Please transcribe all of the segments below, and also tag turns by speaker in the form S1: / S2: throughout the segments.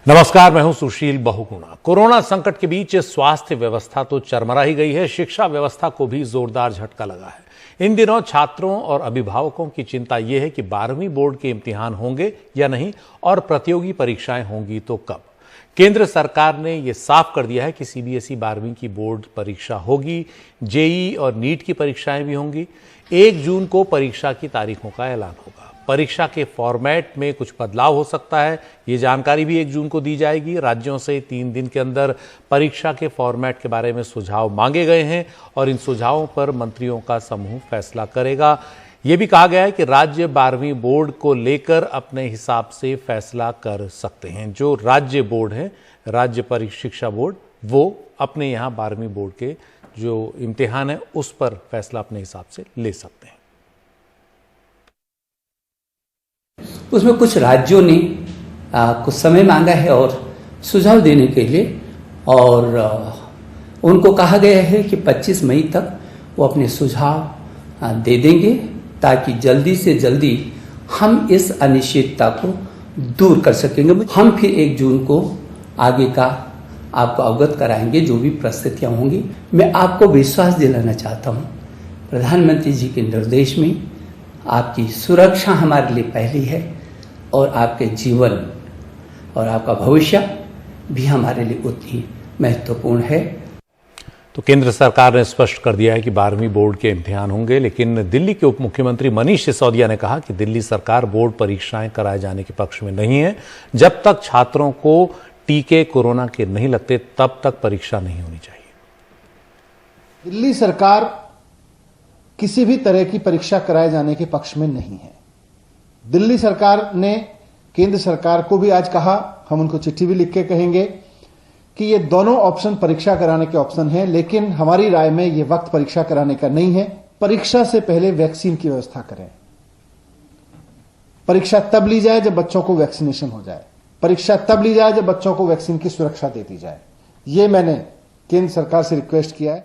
S1: नमस्कार, मैं हूं सुशील बहुगुणा। कोरोना संकट के बीच स्वास्थ्य व्यवस्था तो चरमरा ही गई है, शिक्षा व्यवस्था को भी जोरदार झटका लगा है। इन दिनों छात्रों और अभिभावकों की चिंता यह है कि 12वीं बोर्ड के इम्तिहान होंगे या नहीं और प्रतियोगी परीक्षाएं होंगी तो कब। केंद्र सरकार ने यह साफ कर दिया है कि सीबीएसई 12वीं की बोर्ड परीक्षा होगी, जेईई और नीट की परीक्षाएं भी होंगी। 1 जून को परीक्षा की तारीखों का ऐलान होगा। परीक्षा के फॉर्मेट में कुछ बदलाव हो सकता है, ये जानकारी भी 1 जून को दी जाएगी। राज्यों से 3 दिन के अंदर परीक्षा के फॉर्मेट के बारे में सुझाव मांगे गए हैं और इन सुझावों पर मंत्रियों का समूह फैसला करेगा। ये भी कहा गया है कि राज्य 12वीं बोर्ड को लेकर अपने हिसाब से फैसला कर सकते हैं। जो राज्य बोर्ड है, राज्य शिक्षा बोर्ड, वो अपने यहाँ 12वीं बोर्ड के जो इम्तिहान है उस पर फैसला अपने हिसाब से ले सकते हैं।
S2: उसमें कुछ राज्यों ने कुछ समय मांगा है और सुझाव देने के लिए, और उनको कहा गया है कि 25 मई तक वो अपने सुझाव दे देंगे ताकि जल्दी से जल्दी हम इस अनिश्चितता को दूर कर सकेंगे। हम फिर 1 जून को आगे का आपको अवगत कराएंगे जो भी परिस्थितियाँ होंगी। मैं आपको विश्वास दिलाना चाहता हूँ, प्रधानमंत्री जी के निर्देश में आपकी सुरक्षा हमारे लिए पहली है और आपके जीवन और आपका भविष्य भी हमारे लिए उतनी महत्वपूर्ण है।
S1: तो केंद्र सरकार ने स्पष्ट कर दिया है कि 12वीं बोर्ड के इम्तिहान होंगे, लेकिन दिल्ली के उप मुख्यमंत्री मनीष सिसोदिया ने कहा कि दिल्ली सरकार बोर्ड परीक्षाएं कराए जाने के पक्ष में नहीं है। जब तक छात्रों को टीके कोरोना के नहीं लगते तब तक परीक्षा नहीं होनी चाहिए।
S3: दिल्ली सरकार किसी भी तरह की परीक्षा कराए जाने के पक्ष में नहीं है। दिल्ली सरकार ने केंद्र सरकार को भी आज कहा, हम उनको चिट्ठी भी लिख के कहेंगे कि ये दोनों ऑप्शन परीक्षा कराने के ऑप्शन हैं, लेकिन हमारी राय में ये वक्त परीक्षा कराने का नहीं है। परीक्षा से पहले वैक्सीन की व्यवस्था करें। परीक्षा तब ली जाए जब बच्चों को वैक्सीनेशन हो जाए। परीक्षा तब ली जाए जब बच्चों को वैक्सीन की सुरक्षा दे दी जाए। ये मैंने केंद्र सरकार से रिक्वेस्ट किया है।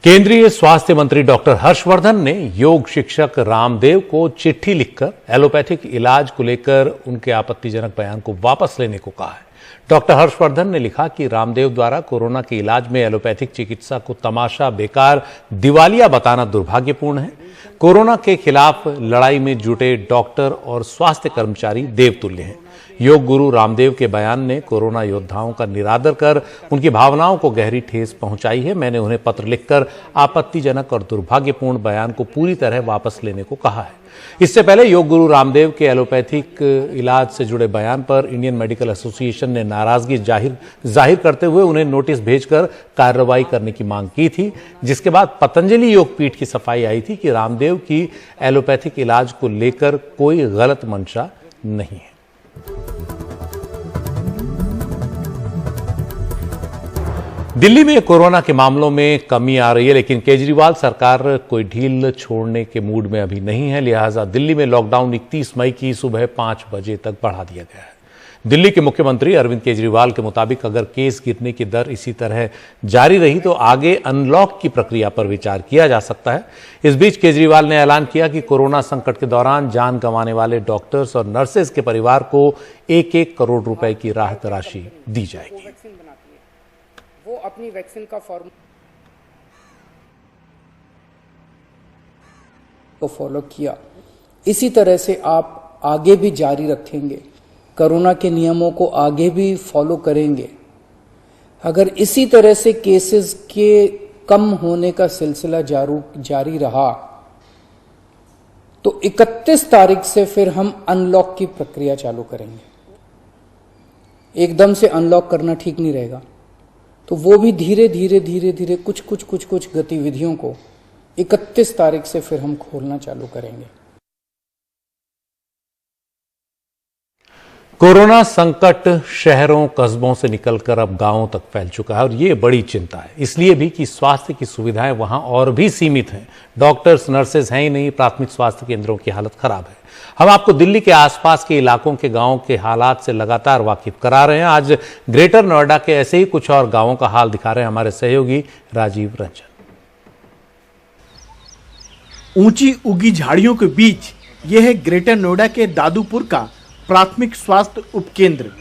S1: केंद्रीय स्वास्थ्य मंत्री डॉक्टर हर्षवर्धन ने योग शिक्षक रामदेव को चिट्ठी लिखकर एलोपैथिक इलाज को लेकर उनके आपत्तिजनक बयान को वापस लेने को कहा है। डॉक्टर हर्षवर्धन ने लिखा कि रामदेव द्वारा कोरोना के इलाज में एलोपैथिक चिकित्सा को तमाशा, बेकार, दिवालिया बताना दुर्भाग्यपूर्ण है। कोरोना के खिलाफ लड़ाई में जुटे डॉक्टर और स्वास्थ्य कर्मचारी देवतुल्य हैं। योग गुरु रामदेव के बयान ने कोरोना योद्धाओं का निरादर कर उनकी भावनाओं को गहरी ठेस पहुंचाई है। मैंने उन्हें पत्र लिखकर आपत्तिजनक और दुर्भाग्यपूर्ण बयान को पूरी तरह वापस लेने को कहा है। इससे पहले योग गुरु रामदेव के एलोपैथिक इलाज से जुड़े बयान पर इंडियन मेडिकल एसोसिएशन ने नाराजगी जाहिर करते हुए उन्हें नोटिस भेजकर कार्रवाई करने की मांग की थी, जिसके बाद पतंजलि योग पीठ की सफाई आई थी कि रामदेव की एलोपैथिक इलाज को लेकर कोई गलत मंशा नहीं है। दिल्ली में कोरोना के मामलों में कमी आ रही है, लेकिन केजरीवाल सरकार कोई ढील छोड़ने के मूड में अभी नहीं है। लिहाजा दिल्ली में लॉकडाउन 31 मई की सुबह 5 बजे तक बढ़ा दिया गया है। दिल्ली के मुख्यमंत्री अरविंद केजरीवाल के मुताबिक अगर केस गिरने की दर इसी तरह जारी रही तो आगे अनलॉक की प्रक्रिया पर विचार किया जा सकता है। इस बीच केजरीवाल ने ऐलान किया कि कोरोना संकट के दौरान जान गंवाने वाले डॉक्टर्स और नर्सेज के परिवार को 1-1 करोड़ रुपए की राहत राशि दी जाएगी।
S4: वो अपनी वैक्सीन का फॉर्म को फॉलो किया। इसी तरह से आप आगे भी जारी रखेंगे, कोरोना के नियमों को आगे भी फॉलो करेंगे। अगर इसी तरह से केसेस के कम होने का सिलसिला जारी रहा तो 31 तारीख से फिर हम अनलॉक की प्रक्रिया चालू करेंगे। एकदम से अनलॉक करना ठीक नहीं रहेगा, तो वो भी धीरे धीरे कुछ गतिविधियों को 31 तारीख से फिर हम खोलना चालू करेंगे।
S1: कोरोना संकट शहरों कस्बों से निकलकर अब गांवों तक फैल चुका है और ये बड़ी चिंता है, इसलिए भी कि स्वास्थ्य की सुविधाएं वहां और भी सीमित हैं। डॉक्टर्स, नर्सेज हैं ही नहीं, प्राथमिक स्वास्थ्य केंद्रों की हालत खराब है। हम आपको दिल्ली के आसपास के इलाकों के गांवों के हालात से लगातार वाकिफ करा रहे हैं। आज ग्रेटर नोएडा के ऐसे ही कुछ और गांवों का हाल दिखा रहे हैं हमारे सहयोगी राजीव रंजन।
S5: ऊंची उगी झाड़ियों के बीच यह है ग्रेटर नोएडा के दादूपुर का प्राथमिक स्वास्थ्य उपकेंद्र।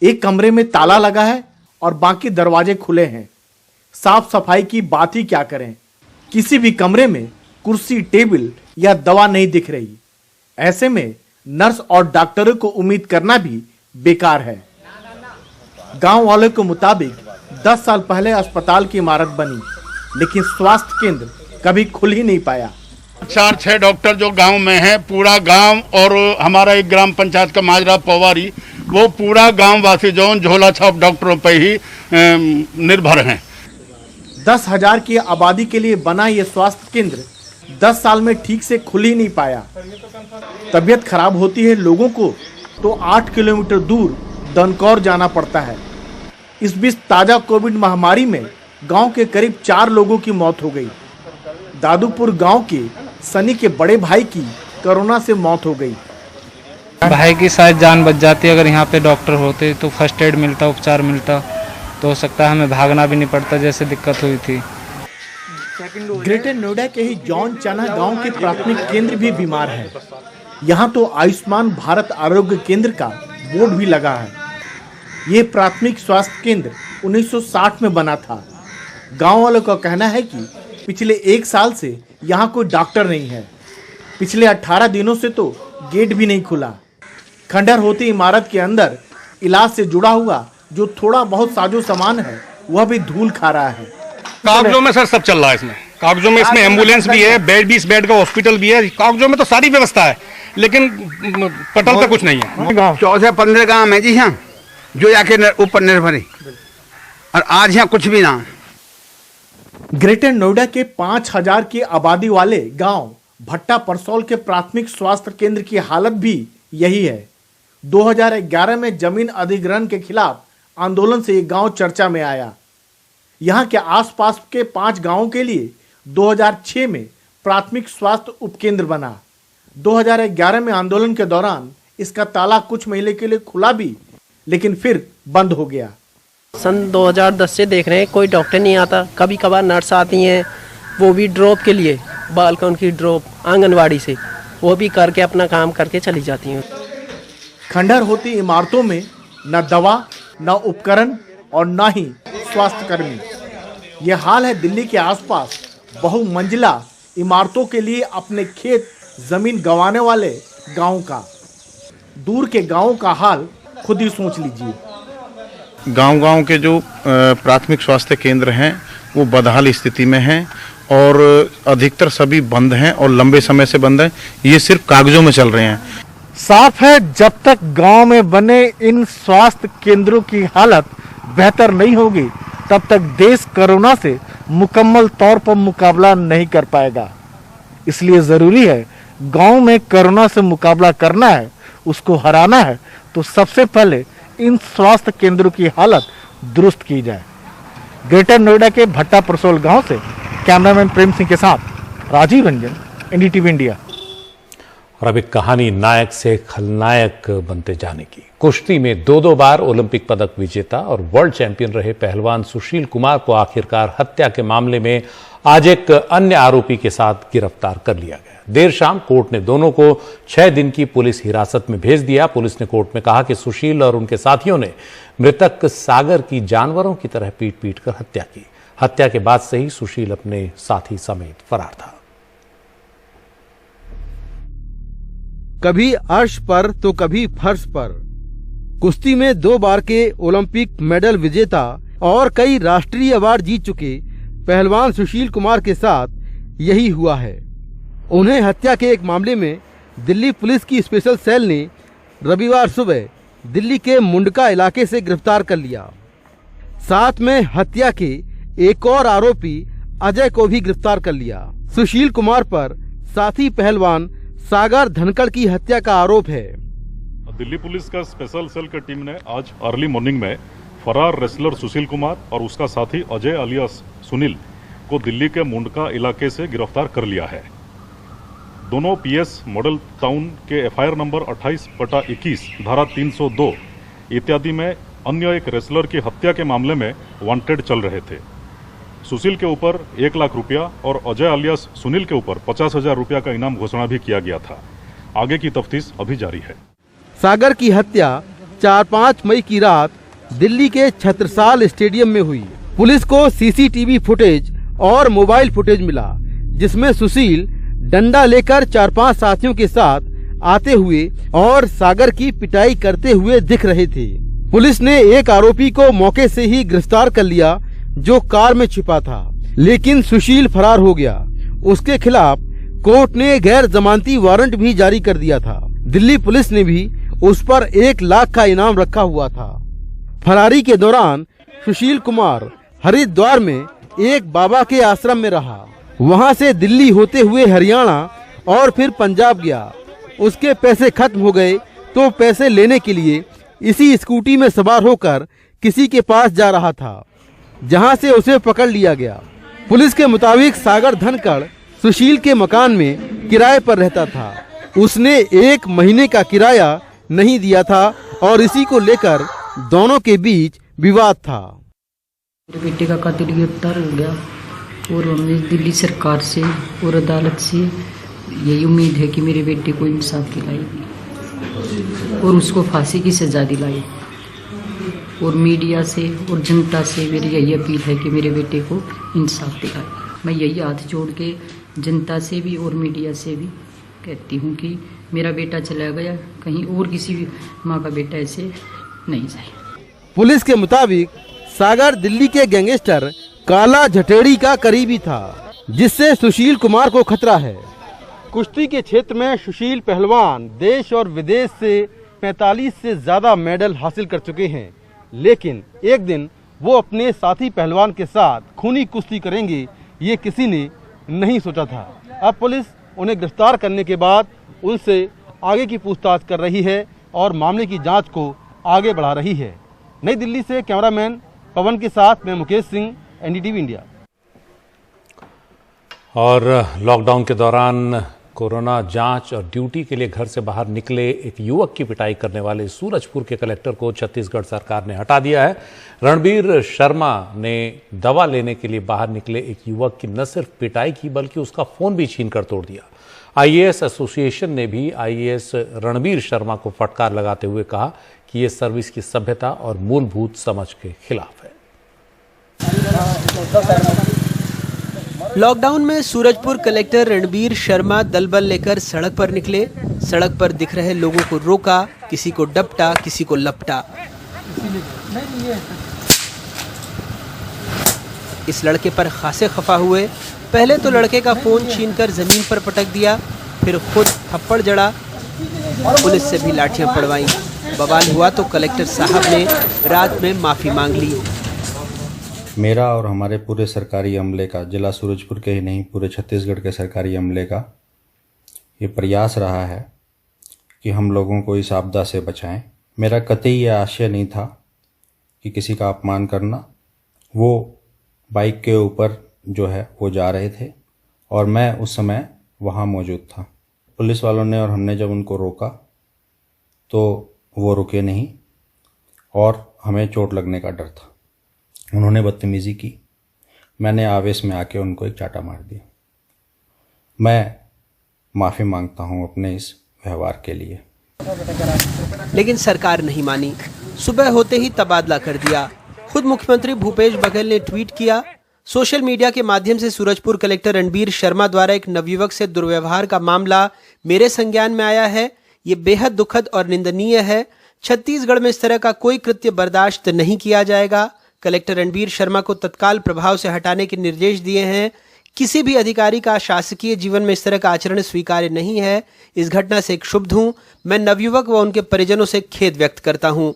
S5: एक कमरे में ताला लगा है और बाकी दरवाजे खुले हैं। साफ सफाई की बात ही क्या करें, किसी भी कमरे में कुर्सी, टेबल या दवा नहीं दिख रही। ऐसे में नर्स और डॉक्टरों को उम्मीद करना भी बेकार है। गांव वालों के मुताबिक 10 साल पहले अस्पताल की इमारत बनी, लेकिन स्वास्थ्य केंद्र कभी खुल ही नहीं पाया।
S6: 4-6 डॉक्टर जो गांव में है, पूरा गांव और हमारा एक ग्राम पंचायत का माजरा पवारी, वो पूरा गांव वासी जो झोला छाप डॉक्टरों पर ही निर्भर हैं।
S5: 10,000 की आबादी के लिए बना ये स्वास्थ्य केंद्र 10 साल में ठीक से खुल ही नहीं पाया। तबीयत खराब होती है लोगों को तो 8 किलोमीटर दूर दनकौर जाना पड़ता है। इस बीच ताजा कोविड महामारी में गांव के करीब 4 लोगों की मौत हो गई। दादूपुर गांव के सनी के बड़े भाई की कोरोना से मौत हो गई।
S7: भाई की शायद जान बच जाती, अगर यहाँ पे डॉक्टर होते तो फर्स्ट एड मिलता, उपचार मिलता तो हो सकता है हमें भागना भी नहीं पड़ता जैसे दिक्कत हुई थी।
S5: ग्रेटर नोएडा के ही जॉन चना गांव के प्राथमिक केंद्र भी बीमार है। यहाँ तो आयुष्मान भारत आरोग्य केंद्र का बोर्ड भी लगा है। ये प्राथमिक स्वास्थ्य केंद्र 1960 में बना था। गांव वालों का कहना है कि पिछले 1 साल से यहाँ कोई डॉक्टर नहीं है। पिछले 18 दिनों से तो गेट भी नहीं खुला। खंडर होती इमारत के अंदर इलाज से जुड़ा हुआ जो थोड़ा बहुत साजो सामान है वह भी धूल खा रहा है।
S6: कागजों में सर सब चल रहा है इसमें। कागजों में इसमें एम्बुलेंस भी है, बेड भी, इस बेड का हॉस्पिटल भी है। कागजों में तो सारी व्यवस्था है, लेकिन पटल पे कुछ नहीं है।
S8: 14-15 गाँव है जी यहाँ जो जाके ऊपर निर्भर है, और आज यहाँ कुछ भी ना।
S5: ग्रेटर नोएडा के 5,000 की आबादी वाले गांव भट्टा परसौल के प्राथमिक स्वास्थ्य केंद्र की हालत भी यही है। 2011 में जमीन अधिग्रहण के खिलाफ आंदोलन से ये गांव चर्चा में आया। यहाँ के आसपास के 5 गांवों के लिए 2006 में प्राथमिक स्वास्थ्य उपकेंद्र बना। 2011 में आंदोलन के दौरान इसका ताला कुछ महीने के लिए खुला भी, लेकिन फिर बंद हो गया।
S9: सन 2010 से देख रहे हैं कोई डॉक्टर नहीं आता। कभी कभार नर्स आती हैं, वो भी ड्रॉप के लिए, बालकन की ड्रॉप आंगनवाड़ी से, वो भी करके अपना काम करके चली जाती हैं।
S5: खंडर होती इमारतों में न दवा, न उपकरण और न ही स्वास्थ्य कर्मी। यह हाल है दिल्ली के आसपास बहुमंजिला इमारतों के लिए अपने खेत जमीन गंवाने वाले गांव का। दूर के गांवों का हाल खुद ही सोच लीजिए।
S6: गांव-गांव के जो प्राथमिक स्वास्थ्य केंद्र हैं वो बदहाल स्थिति में हैं और अधिकतर सभी बंद हैं और लंबे समय से बंद हैं। ये सिर्फ कागजों में चल रहे हैं।
S5: साफ है, जब तक गांव में बने इन स्वास्थ्य केंद्रों की हालत बेहतर नहीं होगी तब तक देश कोरोना से मुकम्मल तौर पर मुकाबला नहीं कर पाएगा। इसलिए जरूरी है, गांव में कोरोना से मुकाबला करना है, उसको हराना है तो सबसे पहले इन स्वास्थ्य केंद्रों की हालत दुरुस्त की जाए। ग्रेटर नोएडा के भट्टा परसौल गांव से कैमरामैन प्रेम सिंह के साथ राजीव रंजन, एनडीटीवी इंडिया।
S1: और अब एक कहानी नायक से खलनायक बनते जाने की। कुश्ती में 2 बार ओलंपिक पदक विजेता और वर्ल्ड चैंपियन रहे पहलवान सुशील कुमार को आखिरकार हत्या के मामले में आज एक अन्य आरोपी के साथ गिरफ्तार कर लिया गया। देर शाम कोर्ट ने दोनों को 6 दिन की पुलिस हिरासत में भेज दिया। पुलिस ने कोर्ट में कहा कि सुशील और उनके साथियों ने मृतक सागर की जानवरों की तरह पीट पीट कर हत्या की। हत्या के बाद से ही सुशील अपने साथी समेत फरार था।
S10: कभी अर्श पर तो कभी फर्श पर। कुश्ती में 2 बार के ओलंपिक मेडल विजेता और कई राष्ट्रीय अवार्ड जीत चुके पहलवान सुशील कुमार के साथ यही हुआ है। उन्हें हत्या के एक मामले में दिल्ली पुलिस की स्पेशल सेल ने रविवार सुबह दिल्ली के मुंडका इलाके से गिरफ्तार कर लिया। साथ में हत्या के एक और आरोपी अजय को भी गिरफ्तार कर लिया। सुशील कुमार पर साथी पहलवान सागर धनखड़ की हत्या का आरोप है।
S11: दिल्ली पुलिस का स्पेशल सेल की टीम ने आज अर्ली मॉर्निंग में फरार रेसलर सुशील कुमार और उसका साथी अजय अलियास सुनील को दिल्ली के मुंडका इलाके से गिरफ्तार कर लिया है। दोनों पीएस मॉडल टाउन के एफआईआर नंबर 28/21 धारा 302 इत्यादि में अन्य एक रेसलर की हत्या के मामले में वांटेड चल रहे थे। सुशील के ऊपर 1 लाख रुपया और अजय अलियास सुनील के ऊपर 50,000 रुपया का इनाम घोषणा भी किया गया था। आगे की तफ्तीश अभी जारी है।
S10: सागर की हत्या 4-5 मई की रात दिल्ली के छत्रसाल स्टेडियम में हुई। पुलिस को सीसीटीवी फुटेज और मोबाइल फुटेज मिला, जिसमें सुशील डंडा लेकर 4-5 साथियों के साथ आते हुए और सागर की पिटाई करते हुए दिख रहे थे। पुलिस ने एक आरोपी को मौके से ही गिरफ्तार कर लिया, जो कार में छिपा था, लेकिन सुशील फरार हो गया। उसके खिलाफ कोर्ट ने गैर जमानती वारंट भी जारी कर दिया था। दिल्ली पुलिस ने भी उस पर 1 लाख का इनाम रखा हुआ था। फरारी के दौरान सुशील कुमार हरिद्वार में एक बाबा के आश्रम में रहा। वहां से दिल्ली होते हुए हरियाणा और फिर पंजाब गया। उसके पैसे खत्म हो गए तो पैसे लेने के लिए इसी स्कूटी में सवार होकर किसी के पास जा रहा था, जहां से उसे पकड़ लिया गया। पुलिस के मुताबिक सागर धनखड़ सुशील के मकान में किराए पर रहता था। उसने 1 महीने का किराया नहीं दिया था और इसी को लेकर दोनों के बीच विवाद था।
S12: मेरे बेटे का कातिल गिरफ्तार हो गया और हमने दिल्ली सरकार से और अदालत से यही उम्मीद है कि मेरे बेटे को इंसाफ दिलाएगी और उसको फांसी की सजा दिलाई। और मीडिया से और जनता से मेरी यही अपील है कि मेरे बेटे को इंसाफ दिलाए। मैं यही हाथ जोड़ के जनता से भी और मीडिया से भी कहती हूँ कि मेरा बेटा चला गया, कहीं और किसी भी माँ का बेटा ऐसे नहीं जाए।
S10: पुलिस के मुताबिक सागर दिल्ली के गैंगस्टर काला झटेड़ी का करीबी था, जिससे सुशील कुमार को खतरा है। कुश्ती के क्षेत्र में सुशील पहलवान देश और विदेश से 45 से ज्यादा मेडल हासिल कर चुके हैं, लेकिन एक दिन वो अपने साथी पहलवान के साथ खूनी कुश्ती करेंगे, ये किसी ने नहीं सोचा था। अब पुलिस उन्हें गिरफ्तार करने के बाद उनसे आगे की पूछताछ कर रही है और मामले की जांच को आगे बढ़ा रही है। नई दिल्ली से कैमरामैन पवन के साथ मैं मुकेश सिंह, एनडीटीवी इंडिया।
S1: और लॉकडाउन के दौरान कोरोना जांच और ड्यूटी के लिए घर से बाहर निकले एक युवक की पिटाई करने वाले सूरजपुर के कलेक्टर को छत्तीसगढ़ सरकार ने हटा दिया है। रणबीर शर्मा ने दवा लेने के लिए बाहर निकले एक युवक की न सिर्फ पिटाई की बल्कि उसका फोन भी छीनकर तोड़ दिया। आईएएस एसोसिएशन ने भी आईएएस रणबीर शर्मा को फटकार लगाते हुए कहा कि यह सर्विस की सभ्यता और मूलभूत समझ के खिलाफ है।
S13: लॉकडाउन में सूरजपुर कलेक्टर रणबीर शर्मा दलबल लेकर सड़क पर निकले। सड़क पर दिख रहे लोगों को रोका, किसी को डपटा, किसी को लपटा। इस लड़के पर खासे खफा हुए। पहले तो लड़के का फोन छीनकर जमीन पर पटक दिया, फिर खुद थप्पड़ जड़ा, पुलिस से भी लाठियां पड़वाई। बवाल हुआ तो कलेक्टर साहब ने रात में माफी मांग ली।
S14: मेरा और हमारे पूरे सरकारी अमले का, जिला सूरजपुर के ही नहीं पूरे छत्तीसगढ़ के सरकारी अमले का ये प्रयास रहा है कि हम लोगों को इस आपदा से बचाएं। मेरा कतई ये आशय नहीं था कि किसी का अपमान करना। वो बाइक के ऊपर जो है वो जा रहे थे और मैं उस समय वहाँ मौजूद था। पुलिस वालों ने और हमने जब उनको रोका तो वो रुके नहीं और हमें चोट लगने का डर था। उन्होंने बदतमीजी की, मैंने आवेश में आके उनको एक चाटा मार दिया। मैं माफ़ी मांगता हूं अपने इस व्यवहार के लिए।
S13: लेकिन सरकार नहीं मानी। सुबह होते ही तबादला कर दिया। खुद मुख्यमंत्री भूपेश बघेल ने ट्वीट किया। सोशल मीडिया के माध्यम से सूरजपुर कलेक्टर रणबीर शर्मा द्वारा एक नवयुवक से दुर्व्यवहार का मामला मेरे संज्ञान में आया है। ये बेहद दुखद और निंदनीय है। छत्तीसगढ़ में इस तरह का कोई कृत्य बर्दाश्त नहीं किया जाएगा। कलेक्टर रणबीर शर्मा को तत्काल प्रभाव से हटाने के निर्देश दिए हैं। किसी भी अधिकारी का शासकीय जीवन में इस तरह का आचरण स्वीकार्य नहीं है। इस घटना से क्षुब्ध हूं। मैं नवयुवक व उनके परिजनों से खेद व्यक्त करता हूं।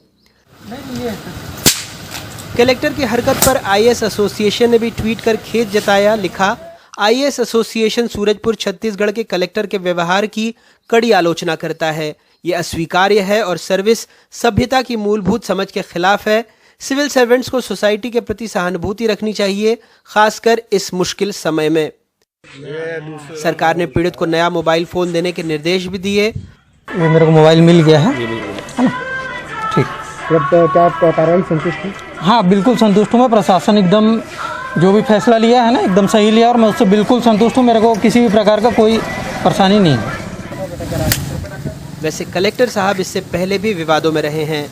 S13: कलेक्टर की हरकत पर आईएएस एसोसिएशन ने भी ट्वीट कर खेद जताया। लिखा, आईएएस एसोसिएशन सूरजपुर छत्तीसगढ़ के कलेक्टर के व्यवहार की कड़ी आलोचना करता है। ये अस्वीकार्य है और सर्विस सभ्यता की मूलभूत समझ के खिलाफ है। सिविल सर्वेंट्स को सोसाइटी के प्रति सहानुभूति रखनी चाहिए, खासकर इस मुश्किल समय में। सरकार ने पीड़ित को नया मोबाइल फोन देने के निर्देश भी दिए।
S15: ये मेरे को मोबाइल मिल गया है ना? ठीक। क्या कार्रवाई संतुष्ट है? हाँ, बिल्कुल संतुष्ट हूँ मैं। प्रशासन एकदम जो भी फैसला लिया है ना एकदम सही लिया और मैं उससे बिल्कुल संतुष्ट हूँ। मेरे को किसी भी प्रकार का कोई परेशानी नहीं है।
S13: वैसे कलेक्टर साहब इससे पहले भी विवादों में रहे हैं।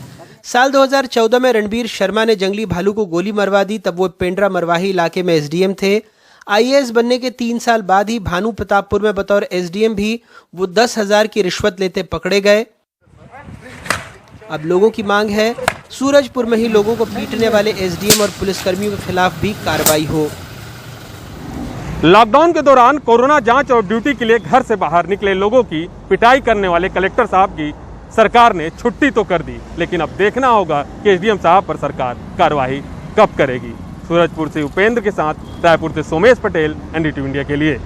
S13: साल 2014 में रणबीर शर्मा ने जंगली भालू को गोली मरवा दी, तब वो पेंड्रा मरवाही इलाके में एसडीएम थे। आईएएस बनने के 3 साल बाद ही भानु प्रतापपुर में बतौर एसडीएम भी वो 10,000 की रिश्वत लेते पकड़े गए। अब लोगों की मांग है सूरजपुर में ही लोगों को पीटने वाले एसडीएम और पुलिसकर्मियों के खिलाफ भी कार्रवाई हो।
S16: लॉकडाउन के दौरान कोरोना जांच और ड्यूटी के लिए घर से बाहर निकले लोगों की पिटाई करने वाले कलेक्टर साहब की सरकार ने छुट्टी तो कर दी, लेकिन अब देखना होगा कि एसडीएम साहब पर सरकार कार्रवाई कब करेगी। सूरजपुर से उपेंद्र के साथ रायपुर से सोमेश पटेल, एनडीटीवी इंडिया के लिए।